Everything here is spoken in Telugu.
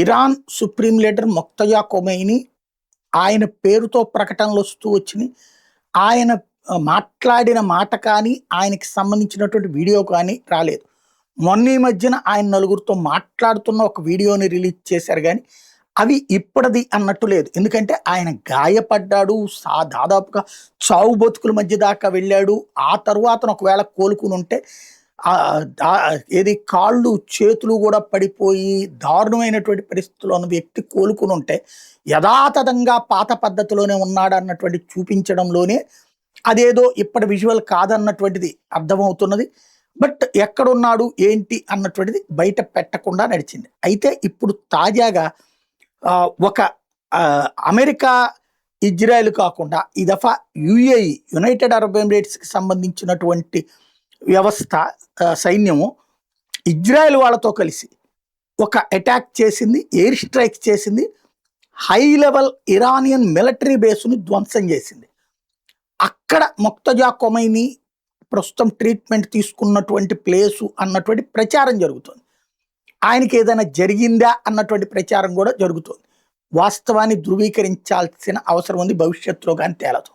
ఇరాన్ సుప్రీం లీడర్ మొక్తజా కొమైనీ ఆయన పేరుతో ప్రకటనలు వస్తూ వచ్చినాయి. ఆయన మాట్లాడిన మాట కానీ, ఆయనకి సంబంధించినటువంటి వీడియో కానీ రాలేదు. మొన్న ఈ మధ్యన ఆయన నలుగురితో మాట్లాడుతున్న ఒక వీడియోని రిలీజ్ చేశారు గానీ, అవి ఇప్పటిది అన్నట్టు లేదు. ఎందుకంటే ఆయన గాయపడ్డాడు, దాదాపుగా చావు బతుకుల మధ్య దాకా వెళ్ళాడు. ఆ తరువాత ఒకవేళ కోలుకునుంటే ఏది కాళ్ళు చేతులు కూడా పడిపోయి దారుణమైనటువంటి పరిస్థితుల్లో ఉన్న వ్యక్తి కోలుకుని ఉంటే యథాతథంగా పాత పద్ధతిలోనే ఉన్నాడు అన్నటువంటి చూపించడంలోనే అదేదో ఇప్పటి విజువల్ కాదన్నటువంటిది అర్థమవుతున్నది. బట్ ఎక్కడున్నాడు ఏంటి అన్నటువంటిది బయట పెట్టకుండా నడిచింది. అయితే ఇప్పుడు తాజాగా ఒక అమెరికా, ఇజ్రాయెల్ కాకుండా ఈ దఫా యుఏఈ, యునైటెడ్ అరబ్ ఎమిరేట్స్కి సంబంధించినటువంటి వ్యవస్థ, సైన్యము ఇజ్రాయెల్ వాళ్ళతో కలిసి ఒక అటాక్ చేసింది, ఎయిర్ స్ట్రైక్ చేసింది, హై లెవెల్ ఇరానియన్ మిలిటరీ బేస్ని ధ్వంసం చేసింది. అక్కడ మొక్తజా కొమైనీ ప్రస్తుతం ట్రీట్మెంట్ తీసుకున్నటువంటి ప్లేసు అన్నటువంటి ప్రచారం జరుగుతుంది. ఆయనకి ఏదైనా జరిగిందా అన్నటువంటి ప్రచారం కూడా జరుగుతుంది. వాస్తవాన్ని ధృవీకరించాల్సిన అవసరం ఉంది, భవిష్యత్తులో కానీ తేలదు.